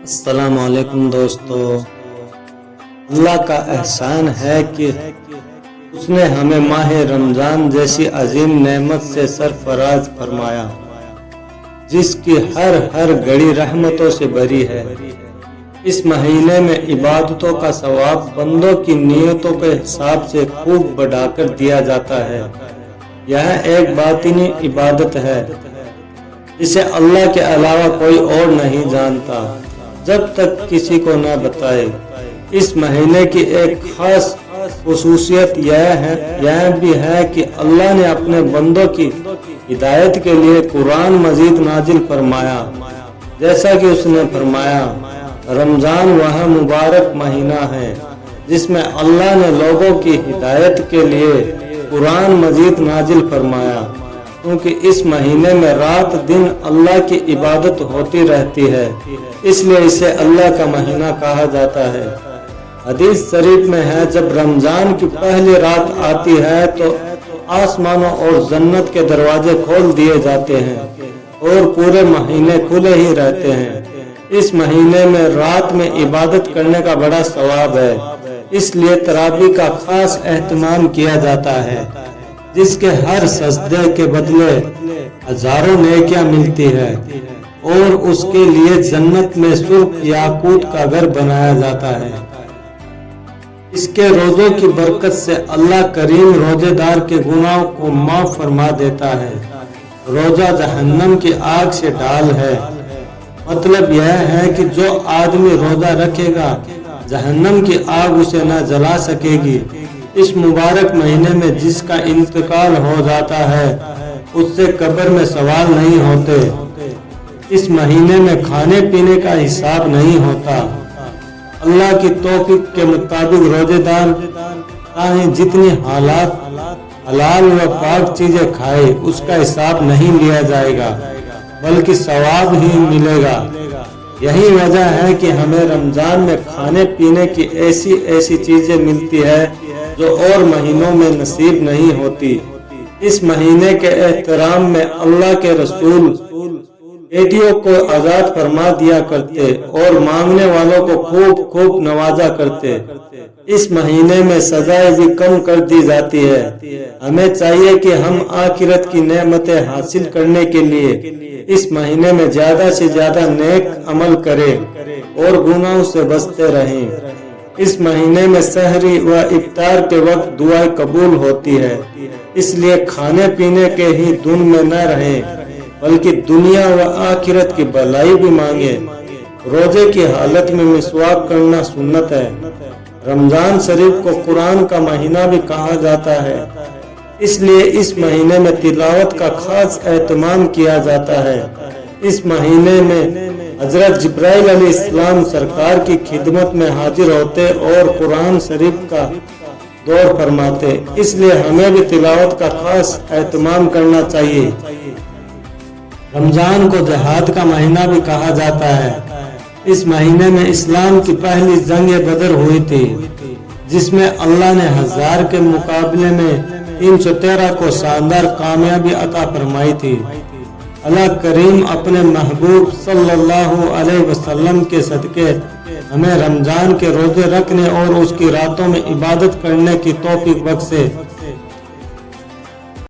السلام علیکم دوستو، اللہ کا احسان ہے کہ اس نے ہمیں ماہ رمضان جیسی عظیم نعمت سے سرفراز فرمایا، جس کی ہر گھڑی رحمتوں سے بھری ہے۔ اس مہینے میں عبادتوں کا ثواب بندوں کی نیتوں کے حساب سے خوب بڑھا کر دیا جاتا ہے۔ یہ ایک باطنی عبادت ہے جسے اللہ کے علاوہ کوئی اور نہیں جانتا جب تک کسی کو نہ بتائے۔ اس مہینے کی ایک خاص خصوصیت یہ بھی ہے کہ اللہ نے اپنے بندوں کی ہدایت کے لیے قرآن مجید نازل فرمایا، جیسا کہ اس نے فرمایا، رمضان وہ مبارک مہینہ ہے جس میں اللہ نے لوگوں کی ہدایت کے لیے قرآن مجید نازل فرمایا، کیونکہ اس مہینے میں رات دن اللہ کی عبادت ہوتی رہتی ہے، اس لیے اسے اللہ کا مہینہ کہا جاتا ہے۔ حدیث شریف میں ہے، جب رمضان کی پہلی رات آتی ہے تو آسمانوں اور جنت کے دروازے کھول دیے جاتے ہیں اور پورے مہینے کھلے ہی رہتے ہیں۔ اس مہینے میں رات میں عبادت کرنے کا بڑا ثواب ہے، اس لیے تراویح کا خاص اہتمام کیا جاتا ہے، جس کے ہر سجدے کے بدلے ہزاروں نیکیاں ملتی ہے، اور اس کے لیے جنت میں سرخ یاقوت کا گھر بنایا جاتا ہے۔ اس کے روزوں کی برکت سے اللہ کریم روزے دار کے گناہوں کو معاف فرما دیتا ہے۔ روزہ جہنم کی آگ سے ڈال ہے، مطلب یہ ہے کہ جو آدمی روزہ رکھے گا جہنم کی آگ اسے نہ جلا سکے گی۔ اس مبارک مہینے میں جس کا انتقال ہو جاتا ہے اس سے قبر میں سوال نہیں ہوتے۔ اس مہینے میں کھانے پینے کا حساب نہیں ہوتا۔ اللہ کی توفیق کے مطابق روزے دار چاہے جتنی حلال و پاک چیزیں کھائے اس کا حساب نہیں لیا جائے گا، بلکہ ثواب ہی ملے گا۔ یہی وجہ ہے کہ ہمیں رمضان میں کھانے پینے کی ایسی چیزیں ملتی ہے جو اور مہینوں میں نصیب نہیں ہوتی۔ اس مہینے کے احترام میں اللہ کے رسول بیٹیوں کو آزاد فرما دیا کرتے اور مانگنے والوں کو خوب نوازا کرتے۔ اس مہینے میں سزائیں بھی کم کر دی جاتی ہے۔ ہمیں چاہیے کہ ہم آخرت کی نعمتیں حاصل کرنے کے لیے اس مہینے میں زیادہ سے زیادہ نیک عمل کریں اور گناہوں سے بچتے رہیں۔ اس مہینے میں سحری و افطار کے وقت دعائیں قبول ہوتی ہے، اس لیے کھانے پینے کے ہی دھن میں نہ رہیں بلکہ دنیا و آخرت کی بھلائی بھی مانگے۔ روزے کی حالت میں مسواک کرنا سنت ہے۔ رمضان شریف کو قرآن کا مہینہ بھی کہا جاتا ہے، اس لیے اس مہینے میں تلاوت کا خاص اہتمام کیا جاتا ہے۔ اس مہینے میں حضرت جبرائیل علیہ السلام سرکار کی خدمت میں حاضر ہوتے اور قرآن شریف کا دور فرماتے، اس لیے ہمیں بھی تلاوت کا خاص اہتمام کرنا چاہیے۔ رمضان کو جہاد کا مہینہ بھی کہا جاتا ہے۔ اس مہینے میں اسلام کی پہلی جنگ بدر ہوئی تھی، جس میں اللہ نے 1000 کے مقابلے میں 313 کو شاندار کامیابی عطا فرمائی تھی۔ اللہ کریم اپنے محبوب صلی اللہ علیہ وسلم کے صدقے ہمیں رمضان کے روزے رکھنے اور اس کی راتوں میں عبادت کرنے کی توفیق بخشے۔